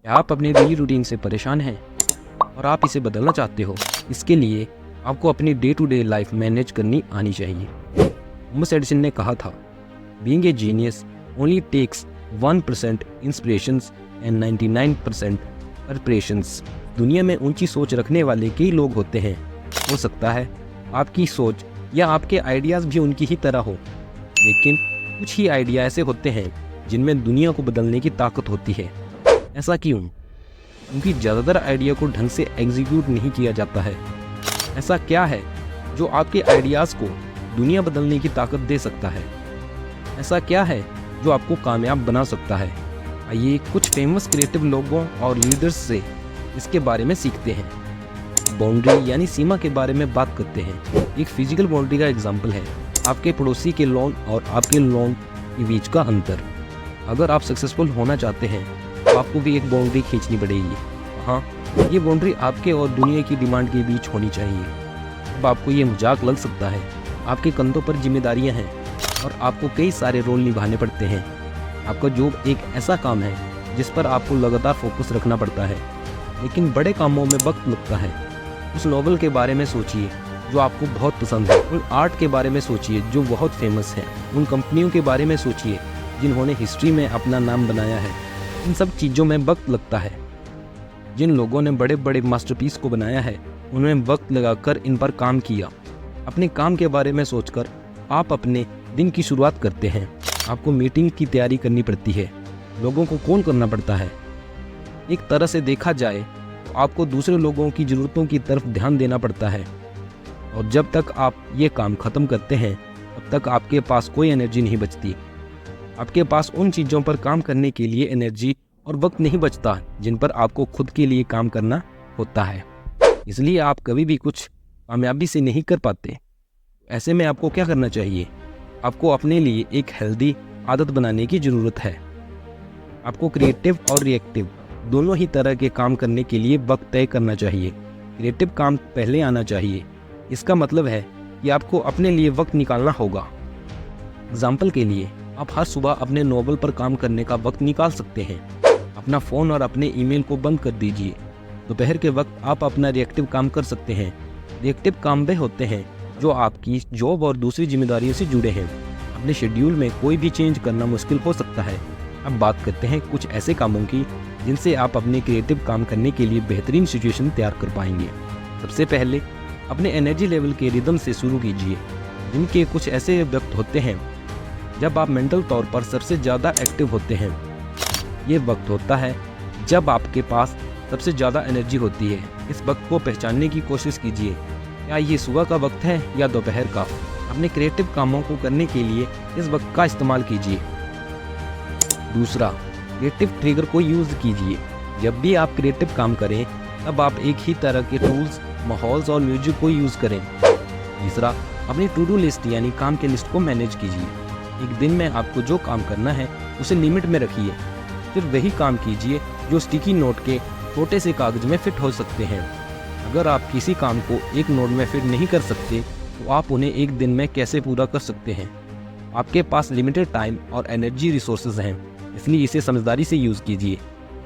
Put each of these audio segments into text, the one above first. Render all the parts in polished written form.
क्या आप अपने डेली रूटीन से परेशान हैं और आप इसे बदलना चाहते हो? इसके लिए आपको अपनी day to day life manage करनी आनी चाहिए। थॉमस एडिसन ने कहा था, being a genius only takes 1% inspirations and 99% preparations. दुनिया में ऊंची सोच रखने वाले कई लोग होते हैं। हो सकता है आपकी सोच या आपके आइडियाज़ भी उनकी ही तरह हो, लेकिन कुछ ही आइडिया ऐसे होते हैं जिनमें दुनिया को बदलने की ताकत होती है। ऐसा क्यों? क्योंकि ज़्यादातर आइडिया को ढंग से एग्जीक्यूट नहीं किया जाता है। ऐसा क्या है जो आपके आइडियाज़ को दुनिया बदलने की ताकत दे सकता है? ऐसा क्या है जो आपको कामयाब बना सकता है? आइए कुछ फेमस क्रिएटिव लोगों और लीडर्स से इसके बारे में सीखते हैं। बाउंड्री यानी सीमा के बारे में बात करते हैं। एक फिजिकल बाउंड्री का एग्जाम्पल है आपके पड़ोसी के लॉन और आपके लॉन के बीच का अंतर। अगर आप सक्सेसफुल होना चाहते हैं तो आपको भी एक बाउंड्री खींचनी पड़ेगी। हाँ, ये बाउंड्री आपके और दुनिया की डिमांड के बीच होनी चाहिए। अब आपको ये मजाक लग सकता है, आपके कंधों पर जिम्मेदारियां हैं और आपको कई सारे रोल निभाने पड़ते हैं। आपका जॉब एक ऐसा काम है जिस पर आपको लगातार फोकस रखना पड़ता है, लेकिन बड़े कामों में वक्त लगता है। उस नॉवल के बारे में सोचिए जो आपको बहुत पसंद है, उन आर्ट के बारे में सोचिए जो बहुत फेमस है, उन कंपनियों के बारे में सोचिए जिन्होंने हिस्ट्री में अपना नाम बनाया है। इन सब चीज़ों में वक्त लगता है। जिन लोगों ने बड़े बड़े मास्टरपीस को बनाया है उन्होंने वक्त लगाकर इन पर काम किया। अपने काम के बारे में सोचकर आप अपने दिन की शुरुआत करते हैं। आपको मीटिंग की तैयारी करनी पड़ती है। लोगों को कॉल करना पड़ता है। एक तरह से देखा जाए तो आपको दूसरे लोगों की ज़रूरतों की तरफ ध्यान देना पड़ता है। और जब तक आप ये काम ख़त्म करते हैं तब तक आपके पास कोई एनर्जी नहीं बचती। आपके पास उन चीज़ों पर काम करने के लिए एनर्जी और वक्त नहीं बचता जिन पर आपको खुद के लिए काम करना होता है। इसलिए आप कभी भी कुछ कामयाबी से नहीं कर पाते। ऐसे में आपको क्या करना चाहिए? आपको अपने लिए एक हेल्दी आदत बनाने की ज़रूरत है। आपको क्रिएटिव और रिएक्टिव दोनों ही तरह के काम करने के लिए वक्त तय करना चाहिए। क्रिएटिव काम पहले आना चाहिए। इसका मतलब है कि आपको अपने लिए वक्त निकालना होगा। एग्जाम्पल के लिए आप हर सुबह अपने नॉवल पर काम करने का वक्त निकाल सकते हैं। अपना फ़ोन और अपने ईमेल को बंद कर दीजिए। दोपहर के वक्त आप अपना रिएक्टिव काम कर सकते हैं। रिएक्टिव काम वे होते हैं जो आपकी जॉब और दूसरी जिम्मेदारियों से जुड़े हैं। अपने शेड्यूल में कोई भी चेंज करना मुश्किल हो सकता है। अब बात करते हैं कुछ ऐसे कामों की जिनसे आप अपने क्रिएटिव काम करने के लिए बेहतरीन सिचुएशन तैयार कर पाएंगे। सबसे पहले अपने एनर्जी लेवल के रिदम से शुरू कीजिए। जिनके कुछ ऐसे वक्त होते हैं जब आप मेंटल तौर पर सबसे ज़्यादा एक्टिव होते हैं। ये वक्त होता है जब आपके पास सबसे ज़्यादा एनर्जी होती है। इस वक्त को पहचानने की कोशिश कीजिए। क्या ये सुबह का वक्त है या दोपहर का? अपने क्रिएटिव कामों को करने के लिए इस वक्त का इस्तेमाल कीजिए। दूसरा, क्रिएटिव ट्रिगर को यूज़ कीजिए। जब भी आप क्रिएटिव काम करें तब आप एक ही तरह के टूल्स, माहौल्स और म्यूजिक को यूज़ करें। तीसरा, अपनी टू डू लिस्ट यानी काम की लिस्ट को मैनेज कीजिए। एक दिन में आपको जो काम करना है उसे लिमिट में रखिए। फिर वही काम कीजिए जो स्टिकी नोट के छोटे से कागज में फिट हो सकते हैं। अगर आप किसी काम को एक नोट में फिट नहीं कर सकते तो आप उन्हें एक दिन में कैसे पूरा कर सकते हैं? आपके पास लिमिटेड टाइम और एनर्जी रिसोर्सेज हैं, इसलिए इसे समझदारी से यूज़ कीजिए।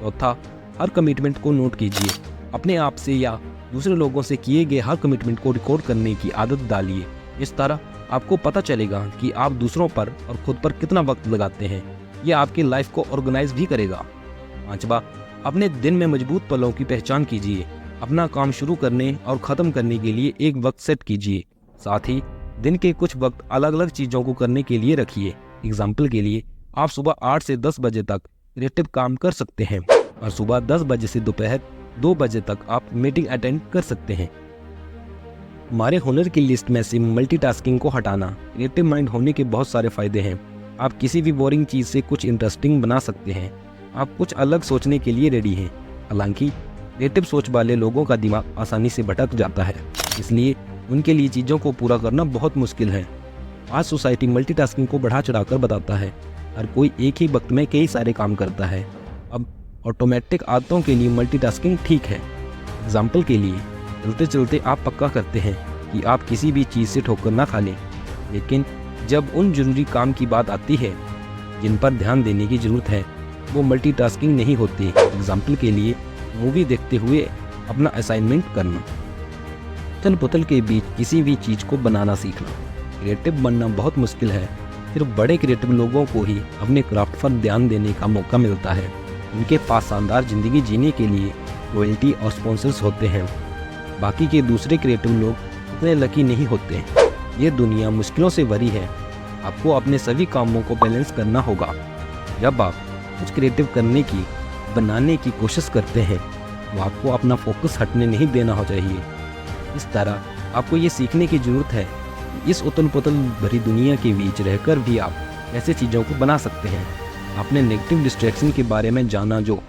चौथा, हर कमिटमेंट को नोट कीजिए। अपने आप से या दूसरे लोगों से किए गए हर कमिटमेंट को रिकॉर्ड करने की आदत डालिए। इस तरह आपको पता चलेगा कि आप दूसरों पर और खुद पर कितना वक्त लगाते हैं। यह आपकी लाइफ को ऑर्गेनाइज भी करेगा। पांचवा, अपने दिन में मजबूत पलों की पहचान कीजिए। अपना काम शुरू करने और ख़त्म करने के लिए एक वक्त सेट कीजिए। साथ ही दिन के कुछ वक्त अलग अलग चीज़ों को करने के लिए रखिए। एग्जाम्पल के लिए आप सुबह 8 से 10 बजे तक क्रिएटिव काम कर सकते हैं और सुबह 10 बजे से दोपहर 2 बजे तक आप मीटिंग अटेंड कर सकते हैं। हमारे हुनर की लिस्ट में से मल्टीटास्किंग को हटाना। क्रिएटिव माइंड होने के बहुत सारे फायदे हैं। आप किसी भी बोरिंग चीज़ से कुछ इंटरेस्टिंग बना सकते हैं। आप कुछ अलग सोचने के लिए रेडी हैं। हालांकि क्रिएटिव सोच वाले लोगों का दिमाग आसानी से भटक जाता है, इसलिए उनके लिए चीज़ों को पूरा करना बहुत मुश्किल है। आज सोसाइटी मल्टीटास्किंग को बढ़ा चढ़ाकर बताता है। हर कोई एक ही वक्त में कई सारे काम करता है। अब ऑटोमेटिक आदतों के लिए मल्टीटास्किंग ठीक है। एग्जाम्पल के लिए चलते चलते आप पक्का करते हैं कि आप किसी भी चीज़ से ठोकर ना खा लें, लेकिन जब उन जरूरी काम की बात आती है जिन पर ध्यान देने की ज़रूरत है वो मल्टीटास्किंग नहीं होती। एग्जाम्पल के लिए मूवी देखते हुए अपना असाइनमेंट करना, उथल पुथल के बीच किसी भी चीज़ को बनाना सीखना। क्रिएटिव बनना बहुत मुश्किल है, सिर्फ बड़े क्रिएटिव लोगों को ही अपने क्राफ्ट पर ध्यान देने का मौका मिलता है। उनके पास शानदार ज़िंदगी जीने के लिए रॉयल्टी और स्पॉन्सर्स होते हैं। बाकी के दूसरे क्रिएटिव लोग उतने लकी नहीं होते। ये दुनिया मुश्किलों से भरी है। आपको अपने सभी कामों को बैलेंस करना होगा। जब आप कुछ क्रिएटिव करने की, बनाने की कोशिश करते हैं तो आपको अपना फोकस हटने नहीं देना हो चाहिए। इस तरह आपको ये सीखने की ज़रूरत है कि इस उथल पुथल भरी दुनिया के बीच रहकर भी आप कैसे चीज़ों को बना सकते हैं। आपने नेगेटिव डिस्ट्रैक्शन के बारे में जाना जो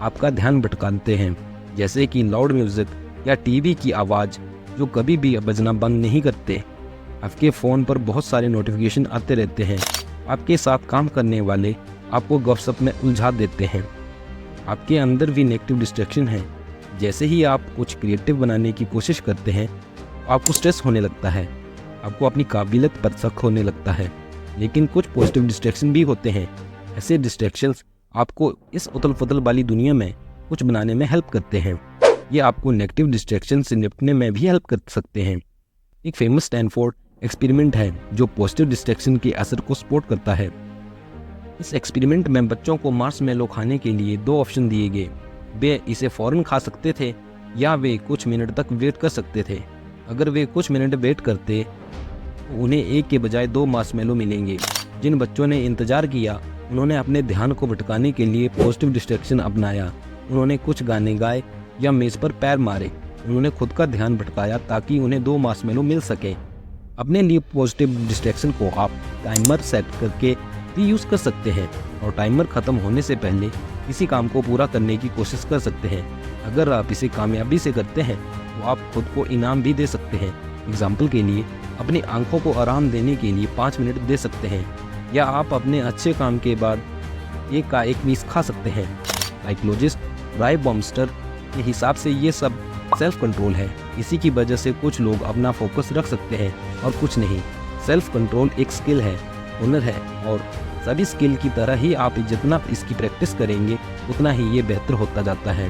आपका ध्यान भटकाते हैं, जैसे कि लाउड म्यूज़िक या टीवी की आवाज़ जो कभी भी बजना बंद नहीं करते। आपके फ़ोन पर बहुत सारे नोटिफिकेशन आते रहते हैं। आपके साथ काम करने वाले आपको गपशप में उलझा देते हैं। आपके अंदर भी नेगेटिव डिस्ट्रैक्शन है। जैसे ही आप कुछ क्रिएटिव बनाने की कोशिश करते हैं आपको स्ट्रेस होने लगता है, आपको अपनी काबिलियत पर शक होने लगता है। लेकिन कुछ पॉजिटिव डिस्ट्रैक्शन भी होते हैं। ऐसे डिस्ट्रैक्शंस आपको इस उथल पुथल वाली दुनिया में कुछ बनाने में हेल्प करते हैं। ये आपको नेगेटिव डिस्ट्रैक्शन से निपटने में भी हेल्प कर सकते हैं। एक फेमस स्टैनफोर्ड एक्सपेरिमेंट है जो पॉजिटिव डिस्ट्रैक्शन के असर को सपोर्ट करता है। इस एक्सपेरिमेंट में बच्चों को मार्शमैलो खाने के लिए 2 ऑप्शन दिए गए। वे इसे फ़ौरन खा सकते थे या वे कुछ मिनट तक वेट कर सकते थे। अगर वे कुछ मिनट वेट करते तो उन्हें एक के बजाय 2 मार्शमैलो मिलेंगे। जिन बच्चों ने इंतज़ार किया उन्होंने अपने ध्यान को भटकाने के लिए पॉजिटिव डिस्ट्रैक्शन अपनाया। उन्होंने कुछ गाने गाए या मेज़ पर पैर मारे। उन्होंने खुद का ध्यान भटकाया ताकि उन्हें 2 मार्शमैलो मिल सके। अपने लिए पॉजिटिव डिस्ट्रैक्शन को आप टाइमर सेट करके भी यूज़ कर सकते हैं और टाइमर ख़त्म होने से पहले किसी काम को पूरा करने की कोशिश कर सकते हैं। अगर आप इसे कामयाबी से करते हैं तो आप खुद को इनाम भी दे सकते हैं। एग्जाम्पल के लिए अपनी आंखों को आराम देने के लिए 5 मिनट दे सकते हैं, या आप अपने अच्छे काम के बाद एक का एक पीस खा सकते हैं। साइकोलॉजिस्ट राय बॉम्स्टर के हिसाब से ये सब सेल्फ कंट्रोल है। इसी की वजह से कुछ लोग अपना फोकस रख सकते हैं और कुछ नहीं। सेल्फ कंट्रोल एक स्किल है, हुनर है, और सभी स्किल की तरह ही आप जितना इसकी प्रैक्टिस करेंगे उतना ही ये बेहतर होता जाता है।